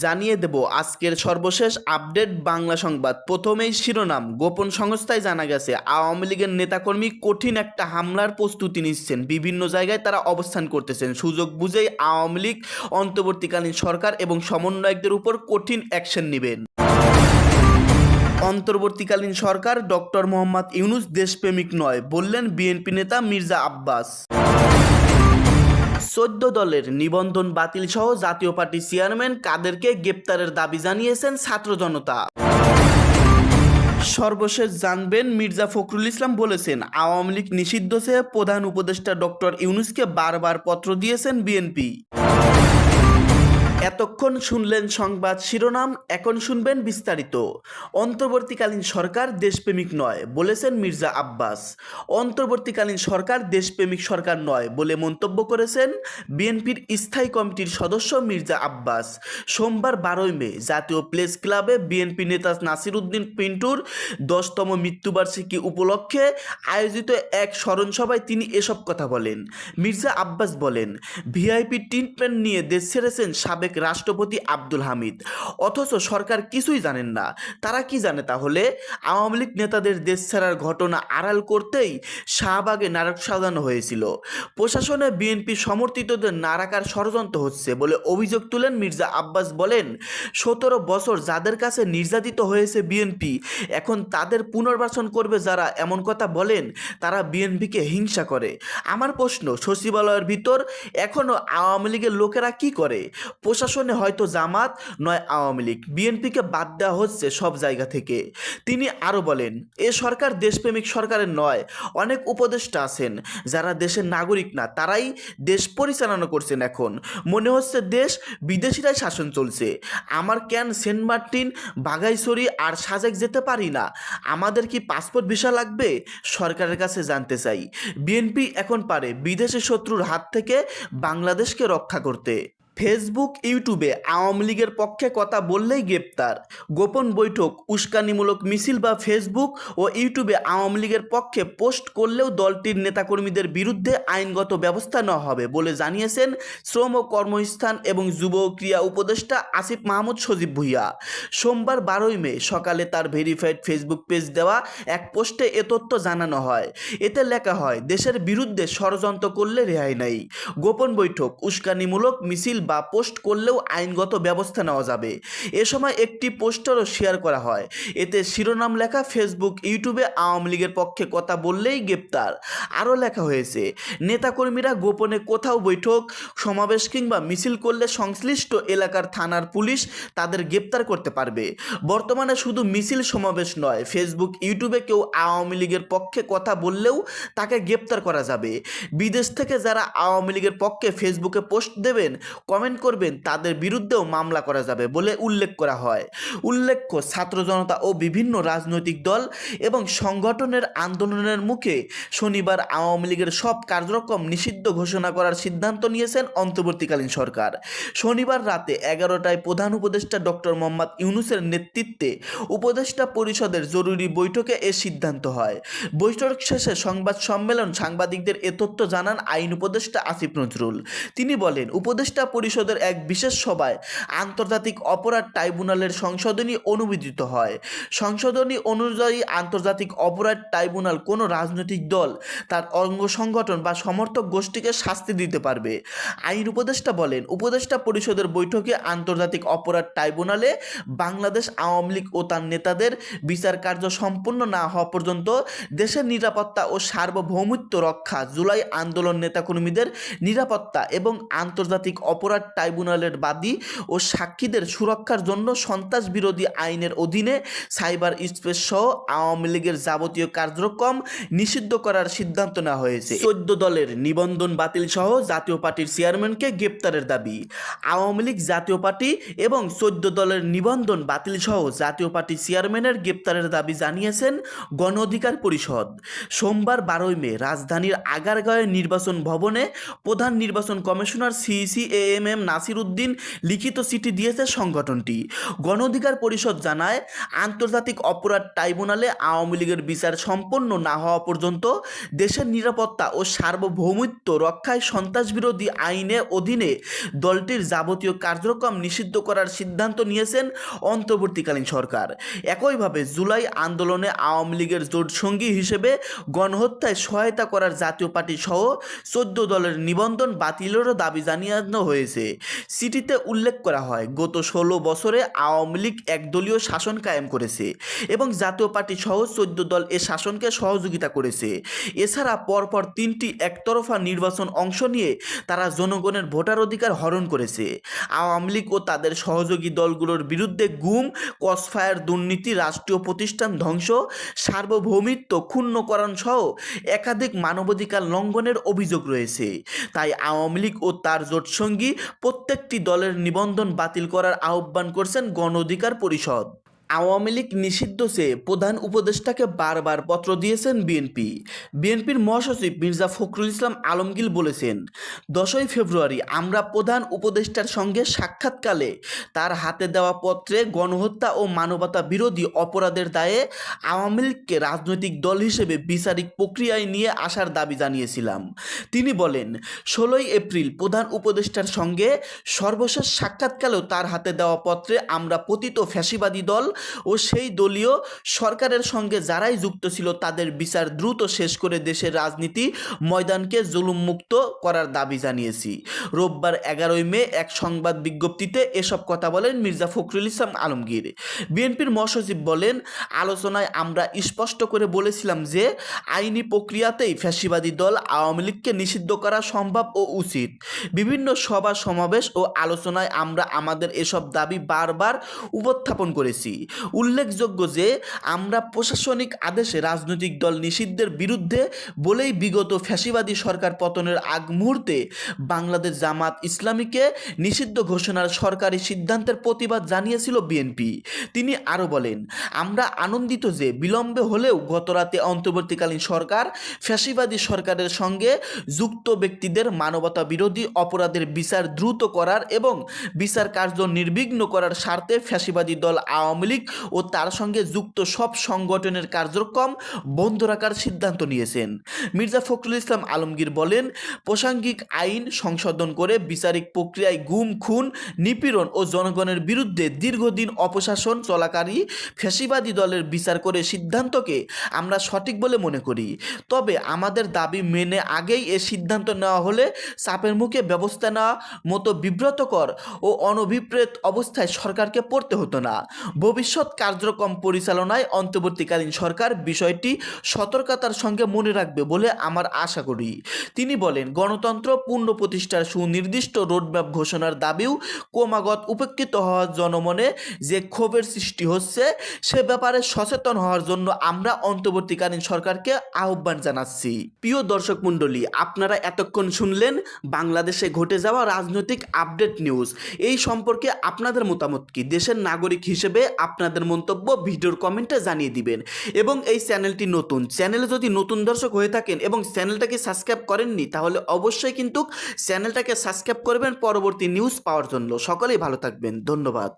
জানিয়ে দেব আজকের সর্বশেষ আপডেট বাংলা সংবাদ। প্রথমেই শিরোনাম। গোপন সংস্থায় জানা গেছে আওয়ামী লীগের নেতাকর্মী কঠিন একটা হামলার প্রস্তুতি নিচ্ছেন। বিভিন্ন জায়গায় তারা অবস্থান করতেছেন। সুযোগ বুঝেই আওয়ামী লীগ অন্তর্বর্তীকালীন সরকার এবং সমন্বয়কদের উপর কঠিন অ্যাকশন নেবেন। অন্তর্বর্তীকালীন সরকার ডক্টর মোহাম্মদ ইউনূস দেশপ্রেমিক নয় বললেন বিএনপি নেতা মির্জা আব্বাস। ১৪ দলের নিবন্ধন বাতিল সহ জাতীয় পার্টির চেয়ারম্যান কাদেরকে গ্রেপ্তারের দাবি জানিয়েছেন ছাত্র জনতা। সর্বশেষ জানবেন, মির্জা ফখরুল ইসলাম বলেছেন আওয়ামী লীগ নিষিদ্ধ চেয়ে প্রধান উপদেষ্টা ডক্টর ইউনূসকে বারবার পত্র দিয়েছেন বিএনপি। এতক্ষণ শুনলেন সংবাদ শিরোনাম, এখন শুনবেন বিস্তারিত। অন্তর্বর্তীকালীন সরকার দেশপ্রেমিক নয় বলেছেন মির্জা আব্বাস। অন্তর্বর্তীকালীন সরকার দেশপ্রেমিক সরকার নয় বলে মন্তব্য করেছেন বিএনপির স্থায়ী কমিটির সদস্য মির্জা আব্বাস। সোমবার ১২ মে জাতীয় প্রেস ক্লাবে বিএনপি নেতা নাসির উদ্দিন পিন্টুর ১০তম মৃত্যুবার্ষিকী উপলক্ষে আয়োজিত এক স্মরণসভায় তিনি এসব কথা বলেন। মির্জা আব্বাস বলেন, ভিআইপি ট্রিটমেন্ট নিয়ে দেশ ছেড়েছেন সাবেক রাষ্ট্রপতি আব্দুল হামিদ, অথচ সরকার কিছুই জানেন না। তারা কি জানে তাহলে? আওয়ামী লীগ নেতাদের দেশ ছাড়ার ঘটনা আড়াল করতেই শাহবাগে নাটক সাজানো হয়েছিল। প্রশাসনে বিএনপি সমর্থিতদের না রাখার ষড়যন্ত্র হচ্ছে বলে অভিযোগ তুলেন মির্জা আব্বাস। বলেন, ১৭ বছর যাদের কাছে নির্যাতিত হয়েছে বিএনপি, এখন তাদের পুনর্বাসন করবে যারা এমন কথা বলেন, তারা বিএনপিকে হিংসা করে। আমার প্রশ্ন, সচিবালয়ের ভিতর এখনও আওয়ামী লীগের লোকেরা কি করে? প্রশাসনে হয়তো জামাত নয় আওয়ামী লীগ, বিএনপিকে বাদ দেওয়া হচ্ছে সব জায়গা থেকে। তিনি আরও বলেন, এ সরকার দেশপ্রেমিক সরকারের নয়। অনেক উপদেষ্টা আছেন যারা দেশের নাগরিক না, তারাই দেশ পরিচালনা করছেন। এখন মনে হচ্ছে দেশ বিদেশিরাই শাসন চলছে। আমার কেন সেন্ট মার্টিন, বাঘাইছড়ি আর সাজেক যেতে পারি না? আমাদের কি পাসপোর্ট ভিসা লাগবে? সরকারের কাছে জানতে চাই। বিএনপি এখন পারে বিদেশি শত্রুর হাত থেকে বাংলাদেশকে রক্ষা করতে। ফেসবুক, ইউটিউবে আওয়ামী লীগের পক্ষে কথা বললেই গ্রেপ্তার। গোপন বৈঠক, উস্কানিমূলক মিছিল বা ফেসবুক ও ইউটিউবে আওয়ামী লীগের পক্ষে পোস্ট করলেও দলটির নেতাকর্মীদের বিরুদ্ধে আইনগত ব্যবস্থা নেওয়া হবে বলে জানিয়েছেন শ্রম ও কর্মস্থান এবং যুব ক্রিয়া উপদেষ্টা আসিফ মাহমুদ সজীব ভুঁইয়া। সোমবার ১২ মে সকালে তার ভেরিফাইড ফেসবুক পেজ দেওয়া এক পোস্টে এ তথ্য জানানো হয়। এতে লেখা হয়, দেশের বিরুদ্ধে ষড়যন্ত্র করলে রেহাই নাই। গোপন বৈঠক, উস্কানিমূলক মিছিল বা পোস্ট করলেও আইনগত ব্যবস্থা নেওয়া যাবে। এ সময় একটি পোস্টারও শেয়ার করা হয়। এতে শিরোনাম লেখা, ফেসবুক, ইউটিউবে আওয়ামী লীগের পক্ষে কথা বললেই গ্রেপ্তার। আরও লেখা হয়েছে, নেতাকর্মীরা গোপনে কোথাও বৈঠক, সমাবেশ কিংবা মিছিল করলে সংশ্লিষ্ট এলাকার থানার পুলিশ তাদের গ্রেপ্তার করতে পারবে। বর্তমানে শুধু মিছিল সমাবেশ নয়, ফেসবুক, ইউটিউবে কেউ আওয়ামী লীগের পক্ষে কথা বললেও তাকে গ্রেপ্তার করা যাবে। বিদেশ থেকে যারা আওয়ামী লীগের পক্ষে ফেসবুকে পোস্ট দেবেন, কমেন্ট করবেন, তাদের বিরুদ্ধেও মামলা করা যাবে বলে উল্লেখ করা হয়। উল্লেখ্য, ছাত্র জনতা ও বিভিন্ন রাজনৈতিক দল এবং সংগঠনের আন্দোলনের মুখে শনিবার আওয়ামী লীগের সব কার্যক্রম নিষিদ্ধ ঘোষণা করার সিদ্ধান্ত নিয়েছেন অন্তর্বর্তীকালীন সরকার। শনিবার রাতে ১১টায় প্রধান উপদেষ্টা ডক্টর মোহাম্মদ ইউনূসের নেতৃত্বে উপদেষ্টা পরিষদের জরুরি বৈঠকে এ সিদ্ধান্ত হয়। বৈঠক শেষে সংবাদ সম্মেলন সাংবাদিকদের এ তথ্য জানান আইন উপদেষ্টা আসিফ নজরুল। তিনি বলেন, উপদেষ্টা পরিষদের এক বিশেষ সভায় আন্তর্জাতিক অপরাধ ট্রাইব্যুনালের সংশোধনী অনুমোদিত হয়। সংশোধনী অনুযায়ী আন্তর্জাতিক অপরাধ ট্রাইব্যুনাল কোনো রাজনৈতিক দল, তার অঙ্গ সংগঠন বা সমর্থক গোষ্ঠীকে শাস্তি দিতে পারবে। আইন উপদেষ্টা বলেন, উপদেষ্টা পরিষদের বৈঠকে আন্তর্জাতিক অপরাধ ট্রাইব্যুনালে বাংলাদেশ আওয়ামী লীগ ও তার নেতাদের বিচার কার্য সম্পূর্ণ না হওয়া পর্যন্ত দেশের নিরাপত্তা ও সার্বভৌমত্ব রক্ষা, জুলাই আন্দোলন নেতাকর্মীদের নিরাপত্তা এবং আন্তর্জাতিক অপরাধ ট্রাইব্যুনালের বাদী ও সাক্ষীদের সুরক্ষার জন্য সন্ত্রাস বিরোধী আইনের অধীনে সাইবার স্পেস সহ আওয়ামী লীগের যাবতীয় কার্যক্রম নিষিদ্ধ করার সিদ্ধান্ত নেওয়া হয়েছে। ১৪ দলের নিবন্ধন বাতিল সহ জাতীয় পার্টির চেয়ারম্যানকে গ্রেপ্তারের দাবি। আওয়ামী লীগ জাতীয় পার্টি এবং ১৪ দলের নিবন্ধন বাতিল সহ জাতীয় পার্টির চেয়ারম্যানের গ্রেপ্তারের দাবি জানিয়েছেন গণ অধিকার পরিষদ। সোমবার ১২ মে রাজধানীর আগারগাঁওয়ের নির্বাচন ভবনে প্রধান নির্বাচন commissioner CEC M Nasir Uddin লিখিত চিঠি দিয়েছে সংগঠনটি। গণ অধিকার পরিষদ জানায়, আন্তর্জাতিক অপরাধ ট্রাইব্যুনালে আওয়ামী লীগের বিচার সম্পন্ন না হওয়া পর্যন্ত দেশের নিরাপত্তা ও সার্বভৌমত্ব রক্ষায় সন্ত্রাসবিরোধী আইনের অধীনে দলটির যাবতীয় কার্যক্রম নিষিদ্ধ করার সিদ্ধান্ত নিয়েছেন অন্তর্বর্তীকালীন সরকার। একইভাবে জুলাই আন্দোলনে আওয়ামী লীগের জোটসঙ্গী হিসেবে গণহত্যায় সহায়তা করার জাতীয় পার্টি সহ 14 দলের নিবন্ধন বাতিলেরও দাবি জানানো হয়েছে। চিঠিতে উল্লেখ করা হয়, গত 16 বছরে আওয়ামী লীগ একদলীয় শাসন কায়েম করেছে এবং জাতীয় পার্টি সহ 14 দল এ শাসনকে সহযোগিতা করেছে। এছাড়া পরপর 3টি একতরফা নির্বাচন অংশ নিয়ে তারা জনগণের ভোটার অধিকার হরণ করেছে। আওয়ামী লীগ ও তাদের সহযোগী দলগুলোর বিরুদ্ধে গুম, ক্রসফায়ার, দুর্নীতি, রাষ্ট্রীয় প্রতিষ্ঠান ধ্বংস, সার্বভৌমত্ব ক্ষুণ্ণকরণ সহ একাধিক মানবাধিকার লঙ্ঘনের অভিযোগ রয়েছে। তাই আওয়ামী লীগ ও তার জোটসঙ্গী প্রত্যেকটি দলের নিবন্ধন বাতিল করার আহ্বান করছেন গণ অধিকার পরিষদ। আওয়ামী লীগ নিষিদ্ধ চেয়ে প্রধান উপদেষ্টাকে বারবার পত্র দিয়েছেন বিএনপির মহাসচিব মির্জা ফখরুল ইসলাম আলমগীর বলেছেন, 10ই ফেব্রুয়ারি আমরা প্রধান উপদেষ্টার সঙ্গে সাক্ষাৎকালে তার হাতে দেওয়া পত্রে গণহত্যা ও মানবতা বিরোধী অপরাধের দায়ে আওয়ামী লীগকে রাজনৈতিক দল হিসেবে বিচারিক প্রক্রিয়ায় নিয়ে আসার দাবি জানিয়েছিলাম। তিনি বলেন, 16ই এপ্রিল প্রধান উপদেষ্টার সঙ্গে সর্বশেষ সাক্ষাৎকালেও তার হাতে দেওয়া পত্রে আমরা পতিত ফ্যাসিবাদী দল ও সেই দলীয় সরকারের সঙ্গে যারাই যুক্ত ছিল তাদের বিচার দ্রুত শেষ করে দেশের রাজনীতি ময়দানকে জুলুমমুক্ত করার দাবি জানিয়েছি। রোববার 11ই মে এক সংবাদ বিজ্ঞপ্তিতে এসব কথা বলেন মির্জা ফখরুল ইসলাম আলমগীর। বিএনপির মহাসচিব বলেন, আলোচনায় আমরা স্পষ্ট করে বলেছিলাম যে আইনি প্রক্রিয়াতেই ফ্যাসিবাদী দল আওয়ামী লীগকে নিষিদ্ধ করা সম্ভব ও উচিত। বিভিন্ন সভা সমাবেশ ও আলোচনায় আমরা আমাদের এসব দাবি বারবার উপস্থাপন করেছি। উল্লেখযোগ্য যে আমরা প্রশাসনিক আদেশে রাজনৈতিক দল নিষিদ্ধের বিরুদ্ধে বলেই বিগত ফ্যাসিবাদী সরকার পতনের আগ মুহূর্তে বাংলাদেশ জামাত ইসলামীকে নিষিদ্ধ ঘোষণার সরকারি সিদ্ধান্তের প্রতিবাদ জানিয়েছিল বিএনপি। তিনি আরও বলেন, আমরা আনন্দিত যে বিলম্বে হলেও গতরাতে অন্তর্বর্তীকালীন সরকার ফ্যাসিবাদী সরকারের সঙ্গে যুক্ত ব্যক্তিদের মানবতা বিরোধী অপরাধের বিচার দ্রুত করার এবং বিচার কার্য নির্বিঘ্ন করার স্বার্থে ফ্যাসিবাদী দল আওয়ামী লীগ ও তার সঙ্গে যুক্ত সব সংগঠনের কার্যক্রম বন্ধ রাখার সিদ্ধান্ত নিয়েছেন। মির্জা ফখরুল ইসলাম আলমগীর বলেন, প্রাসঙ্গিক আইন সংশোধন করে বিচারিক প্রক্রিয়ায় গুম, খুন, নিপীড়ন ও জনগণের বিরুদ্ধে দীর্ঘদিন অপশাসন চলাকারী ফ্যাসিবাদী দলের বিচার করে সিদ্ধান্তকে আমরা সঠিক বলে মনে করি। তবে আমাদের দাবি মেনে আগেই এ সিদ্ধান্ত নেওয়া হলে চাপের মুখে ব্যবস্থা নেওয়া মতো বিব্রতকর ও অনভিপ্রেত অবস্থায় সরকারকে পড়তে হতো না। ভবিষ্যৎ কার্যক্রম পরিচালনায় অন্তর্বর্তীকালীন সরকার বিষয়টি সতর্কতার সঙ্গে মনে রাখবে বলে আমার আশা করি। তিনি বলেন, গণতন্ত্র পূর্ণ প্রতিষ্ঠার সুনির্দিষ্ট রোডম্যাপ ঘোষণার দাবিও ক্রমাগত উপেক্ষিত হওয়ার জনমনে যে ক্ষোভের সৃষ্টি হচ্ছে সে ব্যাপারে সচেতন হওয়ার জন্য আমরা অন্তর্বর্তীকালীন সরকারকে আহ্বান জানাচ্ছি। প্রিয় দর্শক মণ্ডলী, আপনারা এতক্ষণ শুনলেন বাংলাদেশে ঘটে যাওয়া রাজনৈতিক আপডেট নিউজ। এই সম্পর্কে আপনাদের মতামত কি? দেশের নাগরিক হিসেবে আপনাদের মন্তব্য ভিডিওর কমেন্টে জানিয়ে দিবেন। এবং এই চ্যানেলটি নতুন, চ্যানেলে যদি নতুন দর্শক হয়ে থাকেন এবং চ্যানেলটাকে সাবস্ক্রাইব করেননি তাহলে অবশ্যই কিন্তু চ্যানেলটাকে সাবস্ক্রাইব করবেন পরবর্তী নিউজ পাওয়ার জন্য। সকলেই ভালো থাকবেন, ধন্যবাদ।